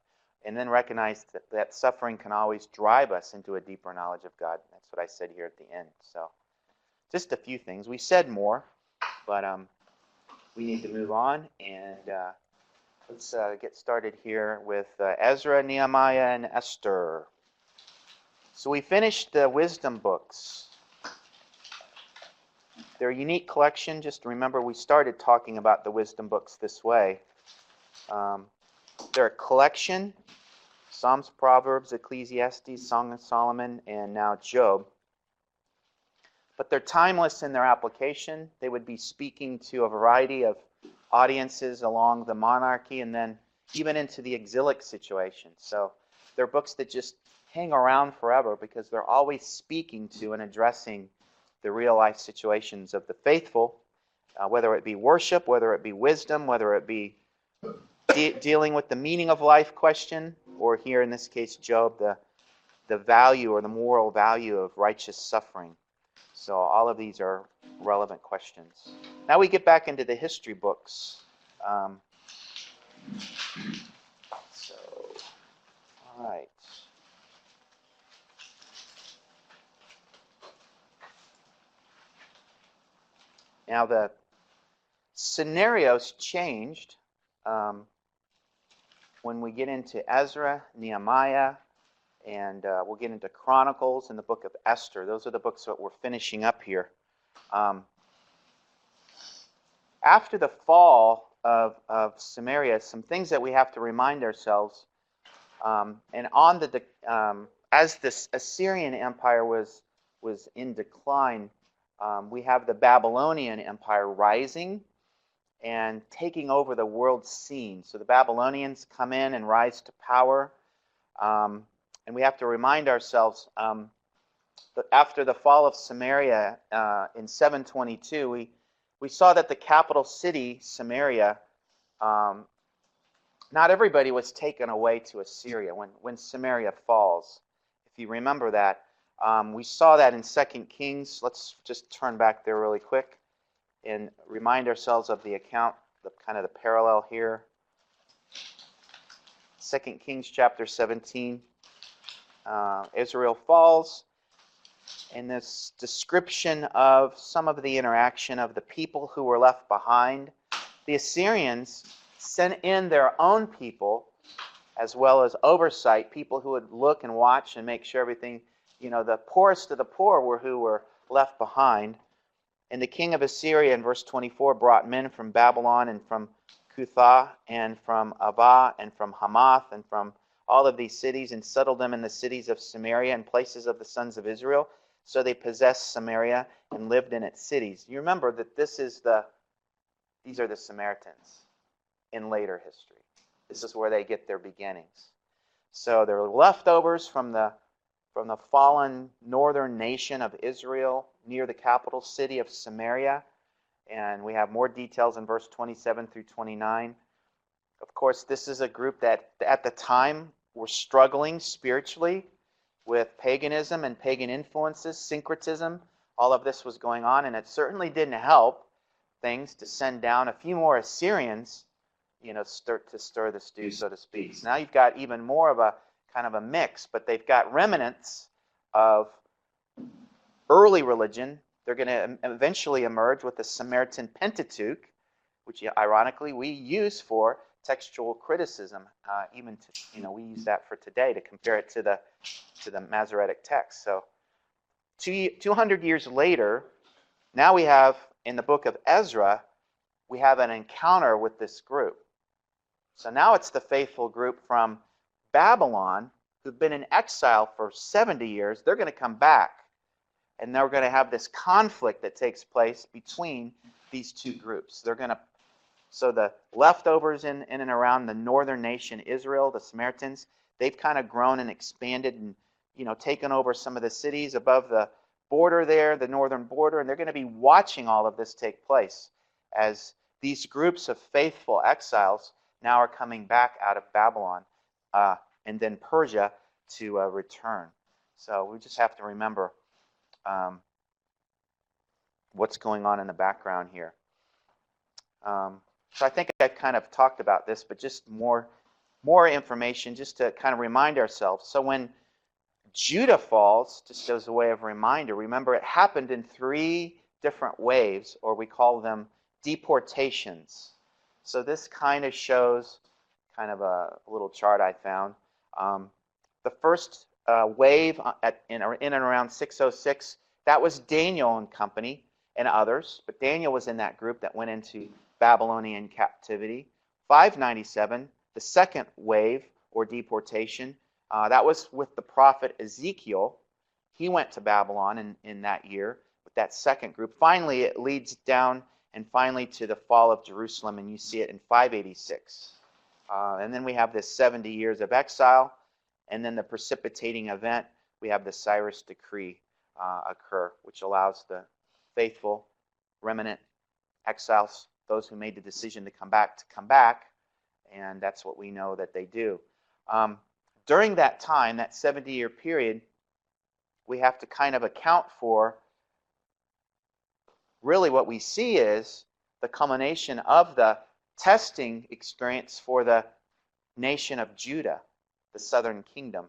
And then recognize that suffering can always drive us into a deeper knowledge of God. That's what I said here at the end. So just a few things. We said more, but we need to move on, and let's get started here with Ezra, Nehemiah, and Esther. So we finished the wisdom books. They're a unique collection. Just remember, we started talking about the wisdom books this way. They're a collection: Psalms, Proverbs, Ecclesiastes, Song of Solomon, and now Job. But they're timeless in their application. They would be speaking to a variety of audiences along the monarchy and then even into the exilic situation. So they're books that just hang around forever because they're always speaking to and addressing the real life situations of the faithful, whether it be worship, whether it be wisdom, whether it be dealing with the meaning of life question, or here in this case Job, the value or the moral value of righteous suffering. So all of these are relevant questions. Now we get back into the history books. All right. Now the scenarios changed when we get into Ezra, Nehemiah, and we'll get into Chronicles and the book of Esther. Those are the books that we're finishing up here. after the fall of Samaria, some things that we have to remind ourselves. And on as this Assyrian Empire was in decline, we have the Babylonian Empire rising and taking over the world scene. So the Babylonians come in and rise to power. And we have to remind ourselves that after the fall of Samaria in 722, we saw that the capital city, Samaria, not everybody was taken away to Assyria when Samaria falls. If you remember that, we saw that in 2 Kings. Let's just turn back there really quick and remind ourselves of the account, the kind of the parallel here. 2 Kings chapter 17. Israel falls, and this description of some of the interaction of the people who were left behind. The Assyrians sent in their own people, as well as oversight, people who would look and watch and make sure everything, the poorest of the poor were who were left behind. And the king of Assyria, in verse 24, brought men from Babylon and from Cuthah and from Avah and from Hamath and from all of these cities, and settled them in the cities of Samaria and places of the sons of Israel. So they possessed Samaria and lived in its cities. You remember that these are the Samaritans in later history. This is where they get their beginnings. So they're leftovers from the fallen northern nation of Israel near the capital city of Samaria. And we have more details in verse 27 through 29. Of course, this is a group that at the time were struggling spiritually with paganism and pagan influences, syncretism. All of this was going on, and it certainly didn't help things to send down a few more Assyrians, to stir the stew, so to speak. So now you've got even more of a kind of a mix, but they've got remnants of early religion. They're going to eventually emerge with the Samaritan Pentateuch, which ironically we use for textual criticism. Even we use that for today to compare it to the Masoretic text. So 200 years later, now we have in the book of Ezra, we have an encounter with this group. So now it's the faithful group from Babylon who've been in exile for 70 years. They're going to come back, and they're going to have this conflict that takes place between these two groups. So the leftovers in and around the northern nation, Israel, the Samaritans, they've kind of grown and expanded and taken over some of the cities above the border there, the northern border, and they're going to be watching all of this take place as these groups of faithful exiles now are coming back out of Babylon and then Persia to return. So we just have to remember what's going on in the background here. So I think I've kind of talked about this, but just more information just to kind of remind ourselves. So when Judah falls, just as a way of reminder, remember it happened in 3 different waves, or we call them deportations. So this kind of shows kind of a little chart I found. The first wave in and around 606, that was Daniel and company and others, but Daniel was in that group that went into Babylonian captivity. 597, the second wave or deportation, that was with the prophet Ezekiel. He went to Babylon in that year with that second group. Finally, it leads down and finally to the fall of Jerusalem, and you see it in 586. And then we have this 70 years of exile, and then the precipitating event, we have the Cyrus decree occur, which allows the faithful remnant exiles, those who made the decision to come back, and that's what we know that they do. During that time, that 70-year period, we have to kind of account for really what we see is the culmination of the testing experience for the nation of Judah, the southern kingdom.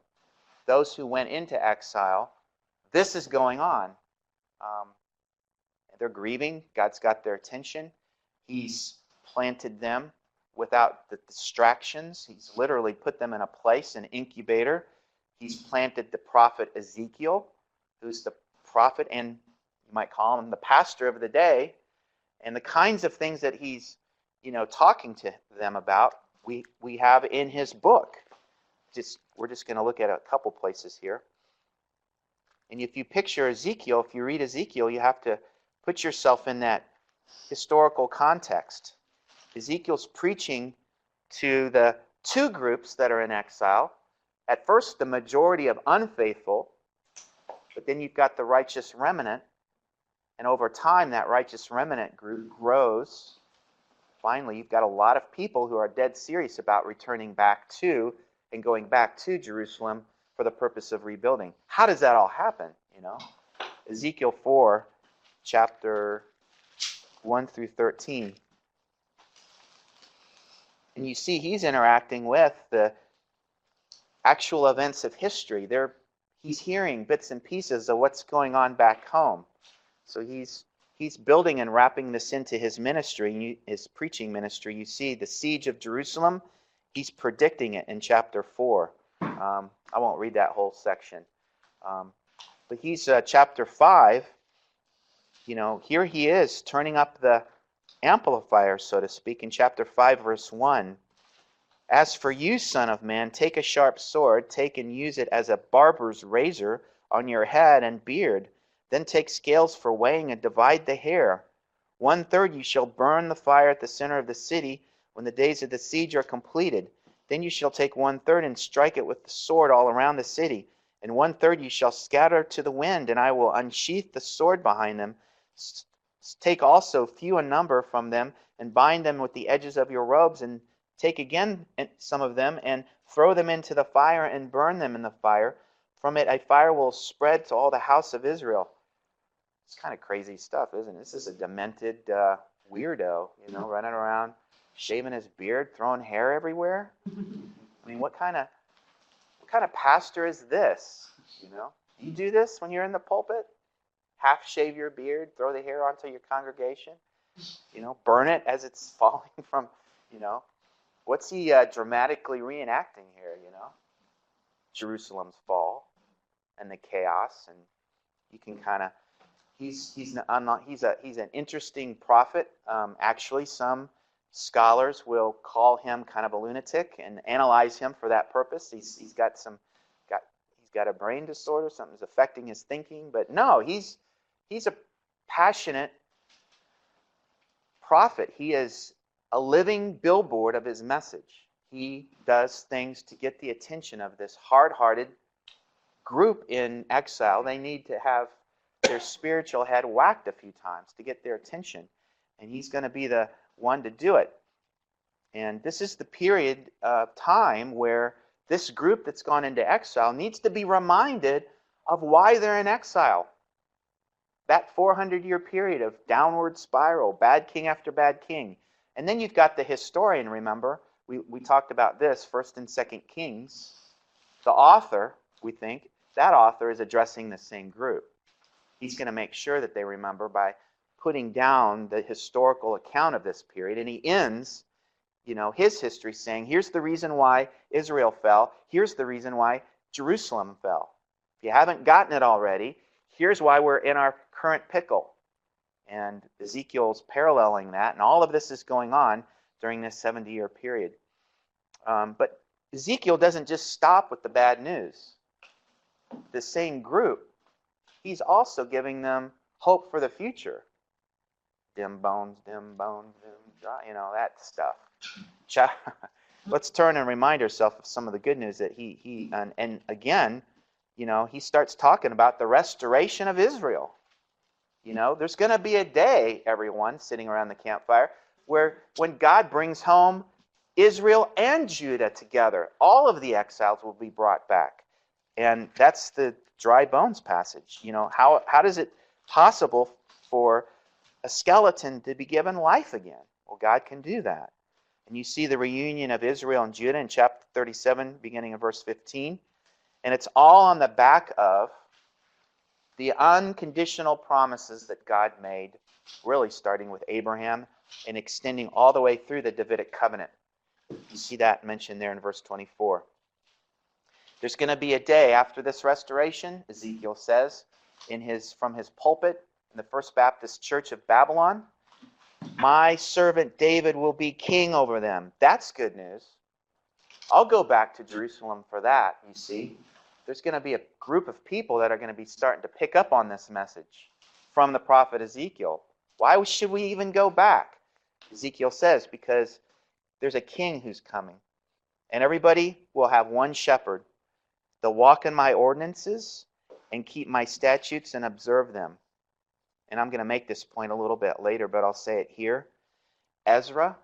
Those who went into exile, this is going on. They're grieving. God's got their attention. He's planted them without the distractions. He's literally put them in a place, an incubator. He's planted the prophet Ezekiel, who's the prophet and you might call him the pastor of the day. And the kinds of things that he's, talking to them about, we have in his book. We're just going to look at a couple places here. And if you picture Ezekiel, if you read Ezekiel, you have to put yourself in that historical context. Ezekiel's preaching to the two groups that are in exile. At first, the majority of unfaithful, but then you've got the righteous remnant. And over time, that righteous remnant group grows. Finally, you've got a lot of people who are dead serious about returning back to and going back to Jerusalem for the purpose of rebuilding. How does that all happen? Ezekiel 4, chapter 1 through 13. And you see he's interacting with the actual events of history. He's hearing bits and pieces of what's going on back home. So he's building and wrapping this into his ministry, his preaching ministry. You see the siege of Jerusalem. He's predicting it in chapter 4. I won't read that whole section. But he's chapter 5. Here he is turning up the amplifier, so to speak, in chapter 5, verse 1. As for you, son of man, take a sharp sword, take and use it as a barber's razor on your head and beard. Then take scales for weighing and divide the hair. 1/3 you shall burn the fire at the center of the city when the days of the siege are completed. Then you shall take 1/3 and strike it with the sword all around the city. And 1/3 you shall scatter to the wind, and I will unsheath the sword behind them. Take also few in number from them, and bind them with the edges of your robes, and take again some of them, and throw them into the fire, and burn them in the fire. From it a fire will spread to all the house of Israel. It's kind of crazy stuff, isn't it? This is a demented weirdo, running around, shaving his beard, throwing hair everywhere. I mean, what kind of pastor is this? You do this when you're in the pulpit? Half shave your beard, throw the hair onto your congregation, burn it as it's falling from, What's he dramatically reenacting here, Jerusalem's fall and the chaos, and you can kind of, he's an interesting prophet. Actually, some scholars will call him kind of a lunatic and analyze him for that purpose. He's got a brain disorder, something's affecting his thinking, but no, he's a passionate prophet. He is a living billboard of his message. He does things to get the attention of this hard-hearted group in exile. They need to have their spiritual head whacked a few times to get their attention, and he's going to be the one to do it. And this is the period of time where this group that's gone into exile needs to be reminded of why they're in exile. That 400-year period of downward spiral, bad king after bad king. And then you've got the historian, remember? We talked about this, 1st and 2nd Kings. The author, we think, that author is addressing the same group. He's going to make sure that they remember by putting down the historical account of this period. And he ends, his history saying, here's the reason why Israel fell. Here's the reason why Jerusalem fell. If you haven't gotten it already, here's why we're in our current pickle. And Ezekiel's paralleling that, and all of this is going on during this 70-year period. But Ezekiel doesn't just stop with the bad news. The same group, he's also giving them hope for the future. Dim bones, dim dry, that stuff. Let's turn and remind ourselves of some of the good news that he and again, he starts talking about the restoration of Israel. There's going to be a day, everyone sitting around the campfire, when God brings home Israel and Judah together. All of the exiles will be brought back. And that's the dry bones passage. How is it possible for a skeleton to be given life again? Well, God can do that. And you see the reunion of Israel and Judah in chapter 37, beginning of verse 15. And it's all on the back of the unconditional promises that God made, really starting with Abraham and extending all the way through the Davidic covenant. You see that mentioned there in verse 24. There's going to be a day after this restoration, Ezekiel says, from his pulpit in the First Baptist Church of Babylon. My servant David will be king over them. That's good news. I'll go back to Jerusalem for that, you see. There's going to be a group of people that are going to be starting to pick up on this message from the prophet Ezekiel. Why should we even go back? Ezekiel says, because there's a king who's coming. And everybody will have one shepherd. They'll walk in my ordinances and keep my statutes and observe them. And I'm going to make this point a little bit later, but I'll say it here. Ezra,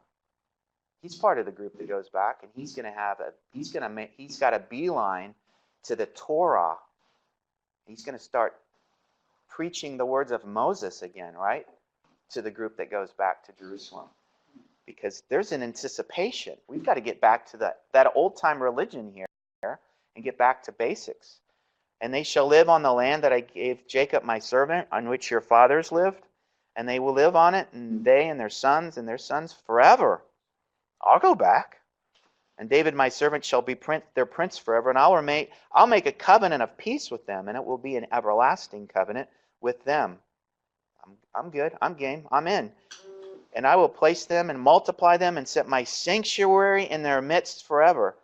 he's part of the group that goes back, and he's got a beeline to the Torah. He's going to start preaching the words of Moses again, right? To the group that goes back to Jerusalem. Because there's an anticipation. We've got to get back to that old-time religion here and get back to basics. And they shall live on the land that I gave Jacob my servant, on which your fathers lived, and they will live on it, and they and their sons forever. I'll go back. And David my servant shall be their prince forever, and I'll make a covenant of peace with them, and it will be an everlasting covenant with them. I'm good. I'm game. I'm in. And I will place them and multiply them and set my sanctuary in their midst forever.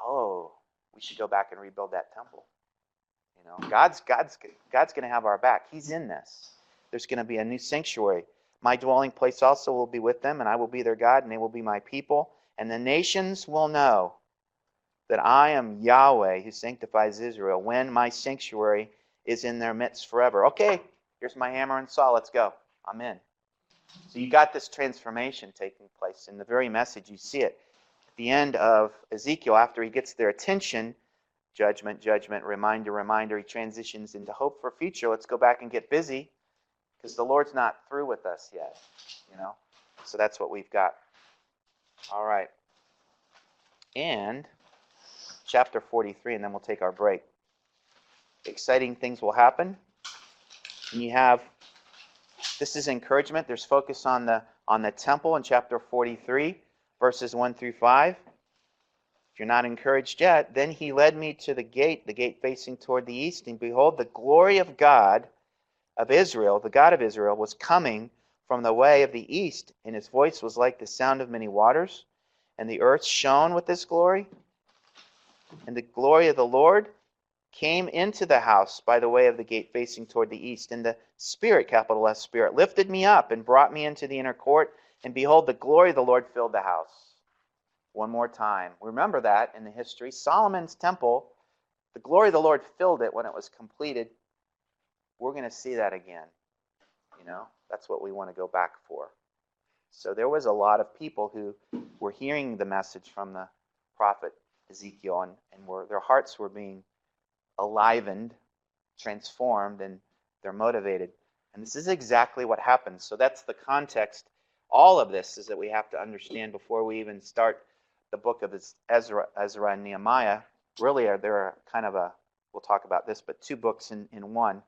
Oh, we should go back and rebuild that temple. You know, God's going to have our back. He's in this. There's going to be a new sanctuary. My dwelling place also will be with them, and I will be their God, and they will be my people. And the nations will know that I am Yahweh who sanctifies Israel when my sanctuary is in their midst forever. Okay, here's my hammer and saw. Let's go. I'm in. So you got this transformation taking place. In the very message, you see it. At the end of Ezekiel, after he gets their attention, judgment, judgment, reminder, reminder, he transitions into hope for future. Let's go back and get busy, because the Lord's not through with us yet. You know? So that's what we've got. All right. And chapter 43, and then we'll take our break. Exciting things will happen. And you have, this is encouragement. There's focus on the temple in chapter 43, verses 1 through 5. If you're not encouraged yet, then he led me to the gate facing toward the east, and behold, the glory of God of Israel, the God of Israel, was coming from the way of the east, and his voice was like the sound of many waters, and the earth shone with his glory. And the glory of the Lord came into the house by the way of the gate facing toward the east. And the Spirit, capital S Spirit, lifted me up and brought me into the inner court, and behold, the glory of the Lord filled the house. One more time. Remember that in the history. Solomon's temple, the glory of the Lord filled it when it was completed. We're going to see that again. You know, that's what we want to go back for. So there was a lot of people who were hearing the message from the prophet Ezekiel, and their hearts were being enlivened, transformed, and they're motivated. And this is exactly what happens. So that's the context. All of this is that we have to understand before we even start the book of Ezra and Nehemiah. Really, they're kind of we'll talk about this, but two books in one.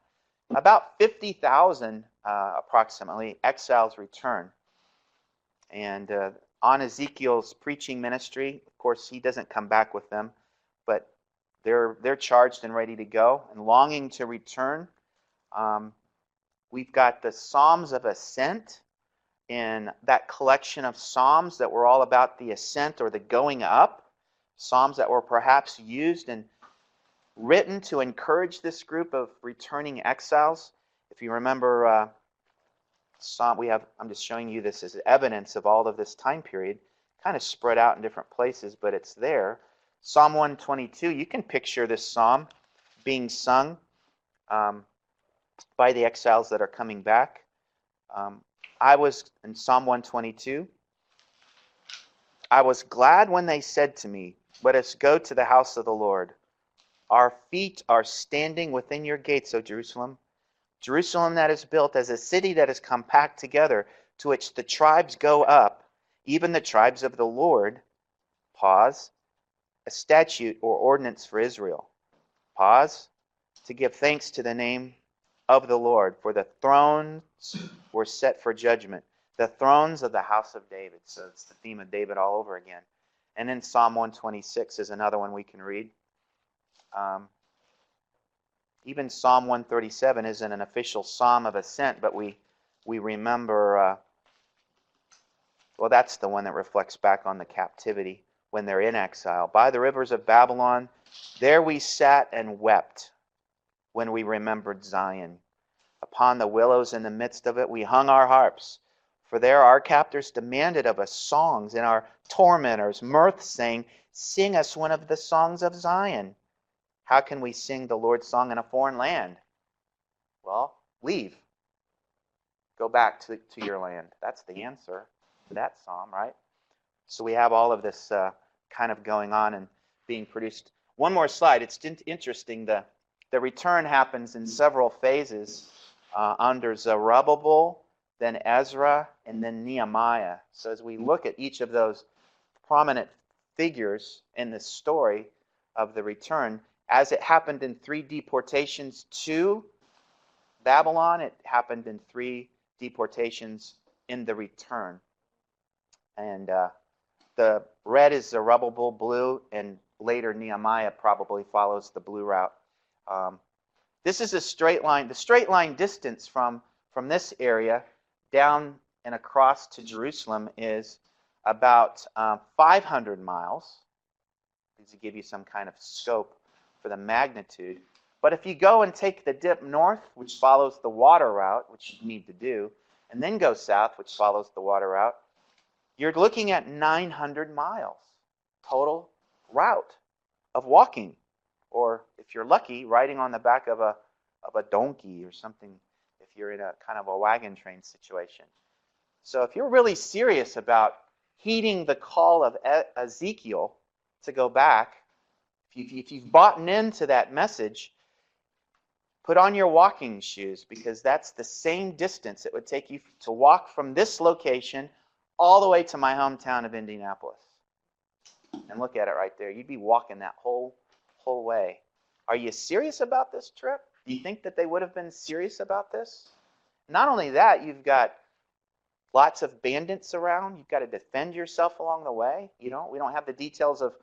About 50,000 approximately exiles return. And on Ezekiel's preaching ministry, of course, he doesn't come back with them, but they're charged and ready to go and longing to return. We've got the Psalms of Ascent in that collection of Psalms that were all about the ascent or the going up. Psalms that were perhaps used and written to encourage this group of returning exiles. If you remember, I'm just showing you this as evidence of all of this time period, kind of spread out in different places, but it's there. Psalm 122, you can picture this psalm being sung by the exiles that are coming back. I was in Psalm 122. I was glad when they said to me, "Let us go to the house of the Lord. Our feet are standing within your gates, O Jerusalem. Jerusalem that is built as a city that is compact together, to which the tribes go up, even the tribes of the Lord." Pause. A statute or ordinance for Israel. Pause. To give thanks to the name of the Lord, for the thrones were set for judgment. The thrones of the house of David. So it's the theme of David all over again. And then Psalm 126 is another one we can read. Even Psalm 137 isn't an official psalm of ascent, but we remember Well, that's the one that reflects back on the captivity when they're in exile. By the rivers of Babylon, there we sat and wept when we remembered Zion. Upon the willows in the midst of it, we hung our harps. For there our captors demanded of us songs, and our tormentors mirth, saying, sing us one of the songs of Zion. How can we sing the Lord's song in a foreign land? Well, leave. Go back to your land. That's the answer to that psalm, right? So we have all of this kind of going on and being produced. One more slide. It's interesting. The return happens in several phases under Zerubbabel, then Ezra, and then Nehemiah. So as we look at each of those prominent figures in the story of the return, as it happened in 3 deportations to Babylon, it happened in 3 deportations in the return. And the red is Zerubbabel, blue, and later Nehemiah probably follows the blue route. This is a straight line. The straight line distance from this area down and across to Jerusalem is about 500 miles. These will give you some kind of scope for the magnitude. But if you go and take the dip north, which follows the water route, which you need to do, and then go south, which follows the water route, you're looking at 900 miles total route of walking. Or if you're lucky, riding on the back of a donkey or something, if you're in a kind of a wagon train situation. So if you're really serious about heeding the call of Ezekiel to go back, if you've bought into that message, put on your walking shoes, because that's the same distance it would take you to walk from this location all the way to my hometown of Indianapolis. And look at it right there. You'd be walking that whole way. Are you serious about this trip? Do you think that they would have been serious about this? Not only that, you've got lots of bandits around. You've got to defend yourself along the way. We don't have the details of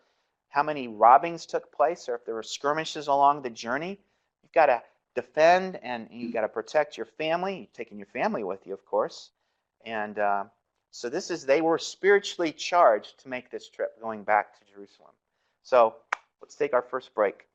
how many robbings took place or if there were skirmishes along the journey. You've got to defend, and you've got to protect your family. You've taken your family with you, of course. And so they were spiritually charged to make this trip going back to Jerusalem. So let's take our first break.